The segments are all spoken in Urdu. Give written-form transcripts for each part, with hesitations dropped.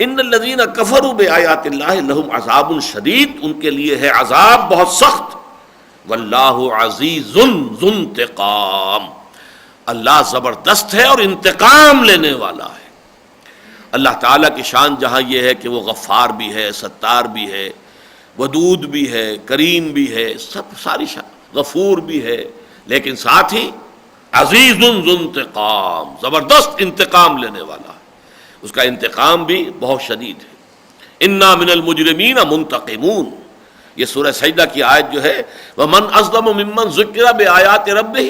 ان الذین کفروا بآیات اللہ لہم عذاب شدید، ان کے لیے ہے عذاب بہت سخت، واللہ عزیز ذو انتقام، اللہ زبردست ہے اور انتقام لینے والا ہے۔ اللہ تعالیٰ کی شان جہاں یہ ہے کہ وہ غفار بھی ہے، ستار بھی ہے، ودود بھی ہے، کریم بھی ہے، سب ساری شان، غفور بھی ہے، لیکن ساتھ ہی عزیز ذو انتقام، زبردست انتقام لینے والا ہے، اس کا انتقام بھی بہت شدید ہے۔ انا من المجرمین منتقمون، یہ سورہ سجدہ کی آیت جو ہے، ومن اظلم ممن ذکر بآیات ربہ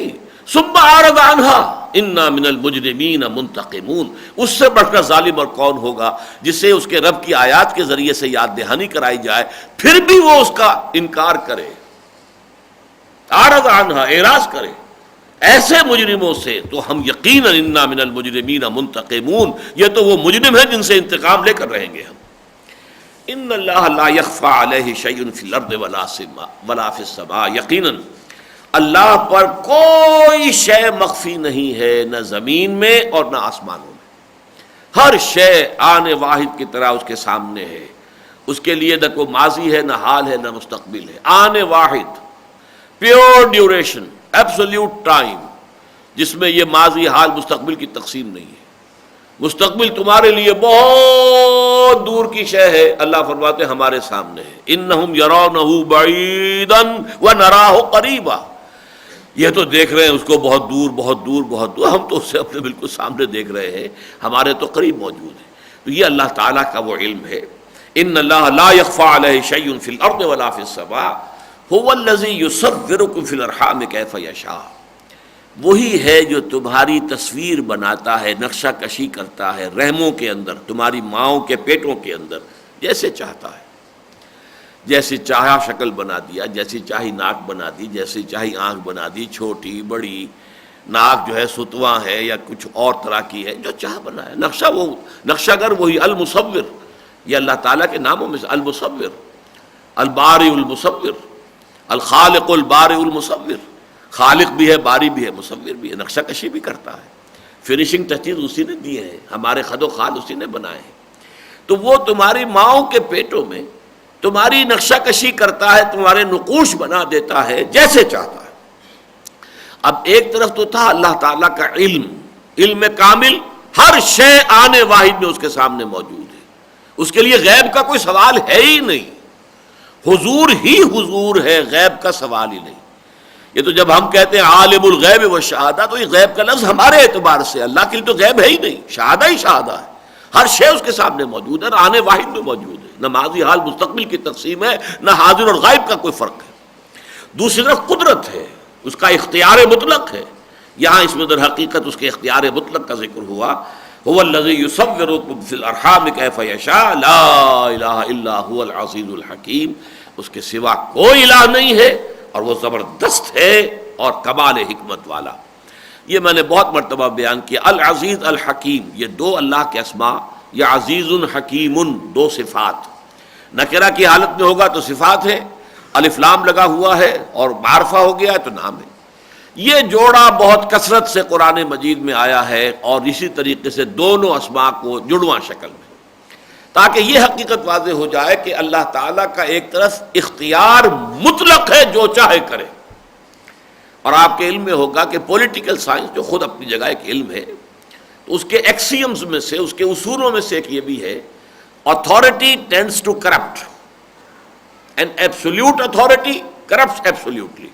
ثم اعرض عنها انا من المجرمین منتقمون، اس سے بڑھ کر ظالم اور کون ہوگا جسے اس کے رب کی آیات کے ذریعے سے یاد دہانی کرائی جائے پھر بھی وہ اس کا انکار کرے، اعرض عنها، اعراض کرے۔ ایسے مجرموں سے تو ہم یقیناً انا من المجرمین منتقمون، یہ تو وہ مجرم ہیں جن سے انتقام لے کر رہیں گے ہم۔ ان اللہ لا یخفی علیہ شیء فی الارض ولا فی السماء، یقیناً اللہ پر کوئی شے مخفی نہیں ہے، نہ زمین میں اور نہ آسمانوں میں، ہر شے آن واحد کی طرح اس کے سامنے ہے، اس کے لیے نہ کوئی ماضی ہے، نہ حال ہے، نہ مستقبل ہے، آن واحد، پیور ڈیوریشن، ایبسولوٹ ٹائم، جس میں یہ ماضی حال مستقبل کی تقسیم نہیں ہے۔ مستقبل تمہارے لیے بہت دور کی شے ہے، اللہ فرماتے ہیں ہمارے سامنے ہے، انہم یرونہ بعیدا ونراہ قریبا، یہ تو دیکھ رہے ہیں اس کو بہت دور بہت دور بہت دور، ہم تو اس سے اپنے بالکل سامنے دیکھ رہے ہیں، ہمارے تو قریب موجود ہے۔ تو یہ اللہ تعالیٰ کا وہ علم ہے، ان اللہ لا یخفی علیہ شیء فی الارض ولا فی السماء هو الذی یصورکم فی الارحام کیف یشاء، وہی ہے جو تمہاری تصویر بناتا ہے، نقشہ کشی کرتا ہے رحموں کے اندر، تمہاری ماؤں کے پیٹوں کے اندر، جیسے چاہتا ہے، جیسے چاہا شکل بنا دیا، جیسی چاہی ناک بنا دی، جیسی چاہی آنکھ بنا دی، چھوٹی بڑی، ناک جو ہے ستواں ہے یا کچھ اور طرح کی ہے، جو چاہ بنایا، نقشہ وہ نقشہ گر وہی المصور، یہ اللہ تعالیٰ کے ناموں میں سے المصور، البارئ المصور، الخالق البارئ المصور، خالق بھی ہے، باری بھی ہے، مصور بھی ہے، نقشہ کشی بھی کرتا ہے، فنیشنگ ٹچز اسی نے دیے ہیں، ہمارے خد و خال اسی نے بنائے ہیں۔ تو وہ تمہاری ماؤں کے پیٹوں میں تمہاری نقشہ کشی کرتا ہے، تمہارے نقوش بنا دیتا ہے جیسے چاہتا ہے۔ اب ایک طرف تو تھا اللہ تعالیٰ کا علم کامل، ہر شے آنے واحد میں اس کے سامنے موجود ہے، اس کے لیے غیب کا کوئی سوال ہے ہی نہیں، حضور ہی حضور ہے، غیب کا سوال ہی نہیں۔ یہ تو جب ہم کہتے ہیں عالم الغیب والشہادہ، تو یہ غیب کا لفظ ہمارے اعتبار سے، اللہ کے لیے تو غیب ہے ہی نہیں، شہادہ ہی شہادہ ہے، ہر شے اس کے سامنے موجود ہے، آنے واحد میں موجود ہے، نہ ماضی حال مستقبل کی تقسیم ہے، نہ حاضر اور غائب کا کوئی فرق ہے۔ دوسری طرف قدرت ہے، اس کا اختیار مطلق ہے، یہاں اس میں در حقیقت اس کے اختیار مطلق کا ذکر ہوا، هو الذی یصورکم فی الارحام کیف یشاء لا الہ الا هو العزیز الحکیم، اس کے سوا کوئی الہ نہیں ہے اور وہ زبردست ہے اور کمال حکمت والا۔ یہ میں نے بہت مرتبہ بیان کیا، العزیز الحکیم، یہ دو اللہ کے اسماء، یا عزیز حکیم، دو صفات، نکرہ کی حالت میں ہوگا تو صفات ہے، الف لام لگا ہوا ہے اور معرفہ ہو گیا ہے تو نام ہے۔ یہ جوڑا بہت کثرت سے قرآن مجید میں آیا ہے، اور اسی طریقے سے دونوں اسماء کو جڑواں شکل میں، تاکہ یہ حقیقت واضح ہو جائے کہ اللہ تعالیٰ کا ایک طرف اختیار مطلق ہے، جو چاہے کرے۔ اور آپ کے علم میں ہوگا کہ پولیٹیکل سائنس جو خود اپنی جگہ ایک علم ہے، تو اس کے ایکسیمز میں سے، اس کے اصولوں میں سے ایک یہ بھی ہے، authority tends to corrupt and absolute authority corrupts absolutely،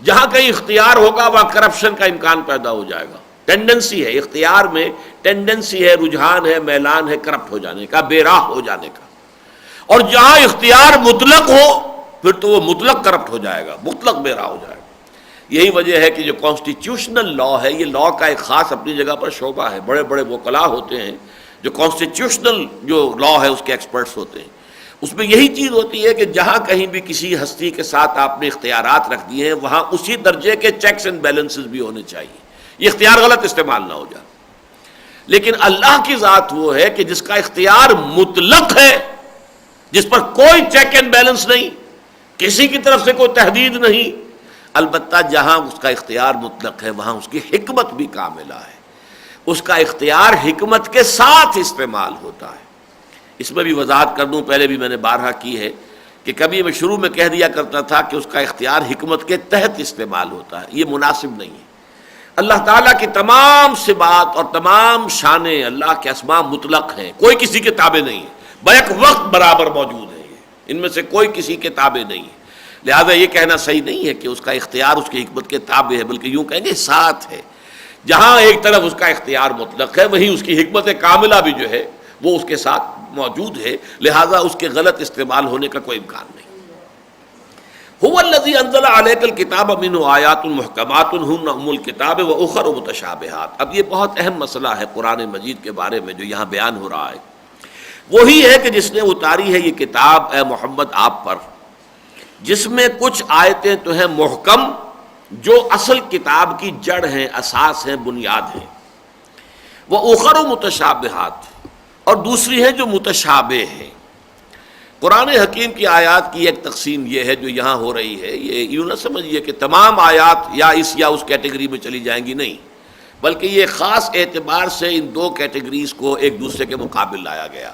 جہاں کہیں اختیار ہوگا وہاں کرپشن کا امکان پیدا ہو جائے گا، ٹینڈنسی ہے اختیار میں، ٹینڈنسی ہے، رجحان ہے، میلان ہے کرپٹ ہو جانے کا، بے راہ ہو جانے کا، اور جہاں اختیار مطلق ہو پھر تو وہ مطلق کرپٹ ہو جائے گا، مطلق بے راہ ہو جائے گا۔ یہی وجہ ہے کہ جو کانسٹیٹیوشنل لا ہے، یہ لا کا ایک خاص اپنی جگہ پر شعبہ ہے، بڑے بڑے وکلاء ہوتے ہیں جو کانسٹیٹیوشنل جو لا ہے اس کے ایکسپرٹس ہوتے ہیں، اس میں یہی چیز ہوتی ہے کہ جہاں کہیں بھی کسی ہستی کے ساتھ آپ نے اختیارات رکھ دیے ہیں، وہاں اسی درجے کے چیکس اینڈ بیلنسز بھی ہونے چاہیے، یہ اختیار غلط استعمال نہ ہو جائے۔ لیکن اللہ کی ذات وہ ہے کہ جس کا اختیار مطلق ہے، جس پر کوئی چیک اینڈ بیلنس نہیں، کسی کی طرف سے کوئی تحدید نہیں، البتہ جہاں اس کا اختیار مطلق ہے وہاں اس کی حکمت بھی کاملہ ہے، اس کا اختیار حکمت کے ساتھ استعمال ہوتا ہے۔ اس میں بھی وضاحت کر دوں، پہلے بھی میں نے بارہا کی ہے کہ کبھی میں شروع میں کہہ دیا کرتا تھا کہ اس کا اختیار حکمت کے تحت استعمال ہوتا ہے، یہ مناسب نہیں ہے۔ اللہ تعالیٰ کی تمام صفات اور تمام شانیں، اللہ کے اسماء مطلق ہیں، کوئی کسی کے تابع نہیں ہے، بیک وقت برابر موجود ہے، ان میں سے کوئی کسی کے تابع نہیں ہے۔ لہذا یہ کہنا صحیح نہیں ہے کہ اس کا اختیار اس کی حکمت کے تابع ہے، بلکہ یوں کہیں گے ساتھ ہے۔ جہاں ایک طرف اس کا اختیار مطلق ہے، وہیں اس کی حکمت کاملہ بھی جو ہے وہ اس کے ساتھ موجود ہے، لہذا اس کے غلط استعمال ہونے کا کوئی امکان نہیں۔ هو الذی انزل علیک الکتاب منہ آیات محکمات ہن ام الکتاب واخر متشابہات۔ اب یہ بہت اہم مسئلہ ہے قرآن مجید کے بارے میں جو یہاں بیان ہو رہا ہے، وہی ہے کہ جس نے اتاری ہے یہ کتاب اے محمد آپ پر، جس میں کچھ آیتیں تو ہیں محکم جو اصل کتاب کی جڑ ہیں، اساس ہیں، بنیاد ہیں، واخر متشابہات، اور دوسری ہیں جو متشابہ ہیں۔ قرآن حکیم کی آیات کی ایک تقسیم یہ ہے جو یہاں ہو رہی ہے، یہ یوں نہ سمجھیے کہ تمام آیات یا اس یا اس کیٹیگری میں چلی جائیں گی، نہیں، بلکہ یہ خاص اعتبار سے ان دو کیٹیگریز کو ایک دوسرے کے مقابل لایا گیا۔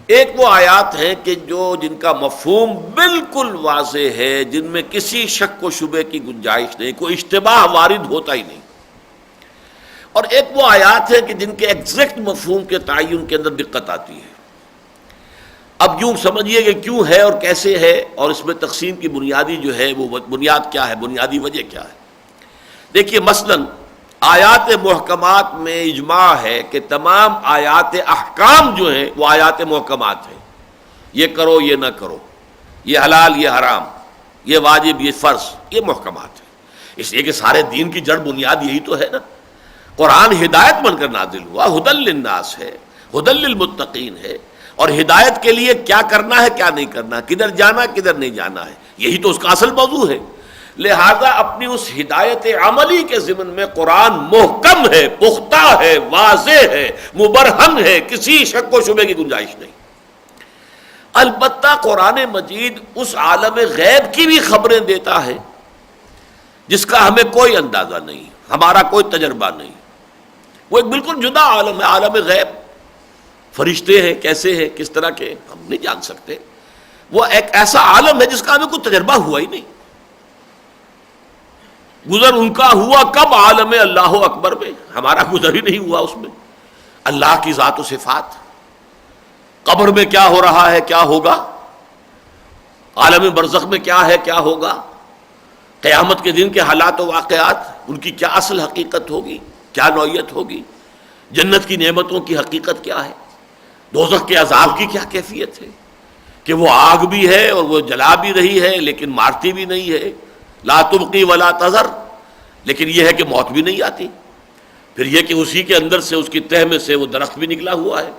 ایک وہ آیات ہیں کہ جن کا مفہوم بالکل واضح ہے، جن میں کسی شک و شبے کی گنجائش نہیں، کوئی اشتباہ وارد ہوتا ہی نہیں، اور ایک وہ آیات ہیں کہ جن کے ایگزیکٹ مفہوم کے تعین کے اندر دقت آتی ہے۔ اب یوں سمجھیے کہ کیوں ہے اور کیسے ہے، اور اس میں تقسیم کی بنیادی جو ہے وہ بنیاد کیا ہے، بنیادی وجہ کیا ہے۔ دیکھیے مثلاً آیات محکمات میں اجماع ہے کہ تمام آیات احکام جو ہیں وہ آیات محکمات ہیں، یہ کرو یہ نہ کرو، یہ حلال یہ حرام، یہ واجب یہ فرض، یہ محکمات ہیں، اس لیے کہ سارے دین کی جڑ بنیاد یہی تو ہے نا۔ قرآن ہدایت بن کر نازل ہوا، ہدی للناس ہے، ہدی للمتقین ہے، اور ہدایت کے لیے کیا کرنا ہے کیا نہیں کرنا، کدھر جانا کدھر نہیں جانا ہے، یہی تو اس کا اصل موضوع ہے۔ لہذا اپنی اس ہدایت عملی کے ضمن میں قرآن محکم ہے، پختہ ہے، واضح ہے، مبرہن ہے، کسی شک و شبے کی گنجائش نہیں۔ البتہ قرآن مجید اس عالم غیب کی بھی خبریں دیتا ہے جس کا ہمیں کوئی اندازہ نہیں، ہمارا کوئی تجربہ نہیں، وہ ایک بالکل جدا عالم ہے، عالم غیب۔ فرشتے ہیں کیسے ہیں، کس طرح کے، ہم نہیں جان سکتے، وہ ایک ایسا عالم ہے جس کا ہمیں کوئی تجربہ ہوا ہی نہیں۔ گزر ان کا ہوا کب عالم اللہ اکبر میں، ہمارا گزر ہی نہیں ہوا اس میں۔ اللہ کی ذات و صفات، قبر میں کیا ہو رہا ہے کیا ہوگا، عالم برزخ میں کیا ہے کیا ہوگا، قیامت کے دن کے حالات و واقعات، ان کی کیا اصل حقیقت ہوگی، کیا نوعیت ہوگی، جنت کی نعمتوں کی حقیقت کیا ہے، دوزخ کے عذاب کی کیا کیفیت ہے، کہ وہ آگ بھی ہے اور وہ جلا بھی رہی ہے لیکن مارتی بھی نہیں ہے، لا تبقی ولا تذر، لیکن یہ ہے کہ موت بھی نہیں آتی۔ پھر یہ کہ اسی کے اندر سے اس کی تہ میں سے وہ درخت بھی نکلا ہوا ہے،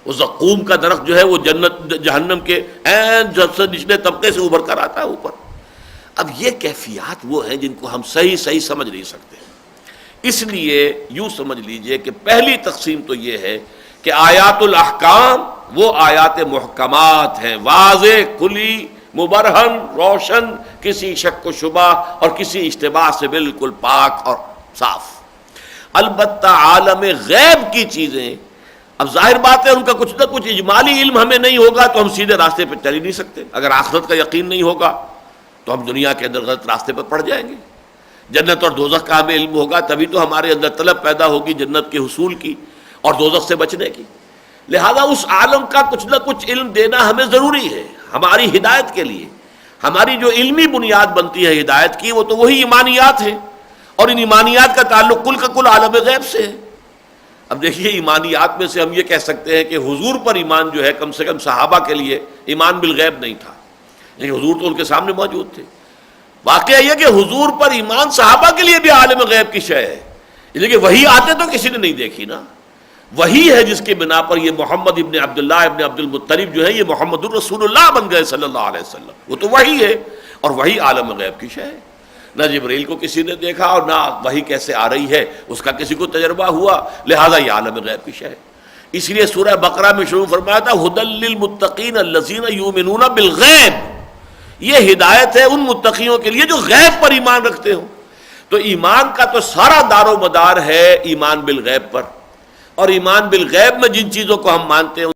وہ زقوم کا درخت جو ہے وہ جنت جہنم کے عین جب سے نچلے طبقے سے ابھر کر آتا ہے اوپر۔ اب یہ کیفیات وہ ہیں جن کو ہم صحیح سمجھ نہیں سکتے، اس لیے یوں سمجھ لیجئے کہ پہلی تقسیم تو یہ ہے کہ آیات الاحکام وہ آیات محکمات ہیں، واضح، کھلی، مبرہن، روشن، کسی شک و شبہ اور کسی اشتباہ سے بالکل پاک اور صاف۔ البتہ عالم غیب کی چیزیں، اب ظاہر بات ہے ان کا کچھ نہ کچھ اجمالی علم ہمیں نہیں ہوگا تو ہم سیدھے راستے پہ چل ہی نہیں سکتے۔ اگر آخرت کا یقین نہیں ہوگا تو ہم دنیا کے اندر غلط راستے پر پڑ جائیں گے۔ جنت اور دوزخ کا ہمیں علم ہوگا تبھی تو ہمارے اندر طلب پیدا ہوگی جنت کے حصول کی اور دوزخ سے بچنے کی۔ لہذا اس عالم کا کچھ نہ کچھ علم دینا ہمیں ضروری ہے ہماری ہدایت کے لیے۔ ہماری جو علمی بنیاد بنتی ہے ہدایت کی وہ تو وہی ایمانیات ہے، اور ان ایمانیات کا تعلق کل کا کل عالم غیب سے ہے۔ اب دیکھیے ایمانیات میں سے ہم یہ کہہ سکتے ہیں کہ حضور پر ایمان جو ہے کم سے کم صحابہ کے لیے ایمان بالغیب نہیں تھا، لیکن حضور تو ان کے سامنے موجود تھے۔ واقعہ یہ کہ حضور پر ایمان صحابہ کے لیے بھی عالم غیب کی شے ہے، لیکن وہی آتے تو کسی نے نہیں دیکھی نا۔ وہی ہے جس کے بنا پر یہ محمد ابن عبداللہ ابن عبد المطلب جو ہے یہ محمد الرسول اللہ بن گئے صلی اللہ علیہ وسلم، وہ تو وہی ہے، اور وہی عالم غیب کی شے ہے۔ نہ جبریل کو کسی نے دیکھا اور نہ وہی کیسے آ رہی ہے اس کا کسی کو تجربہ ہوا، لہذا یہ عالم غیب کی شے ہے۔ اس لیے سورہ بقرہ میں شروع فرمایا تھا ھدی للمتقین الذین یؤمنون بالغیب، یہ ہدایت ہے ان متقیوں کے لیے جو غیب پر ایمان رکھتے ہوں۔ تو ایمان کا تو سارا دار و مدار ہے ایمان بالغیب پر، اور ایمان بالغیب میں جن چیزوں کو ہم مانتے ہیں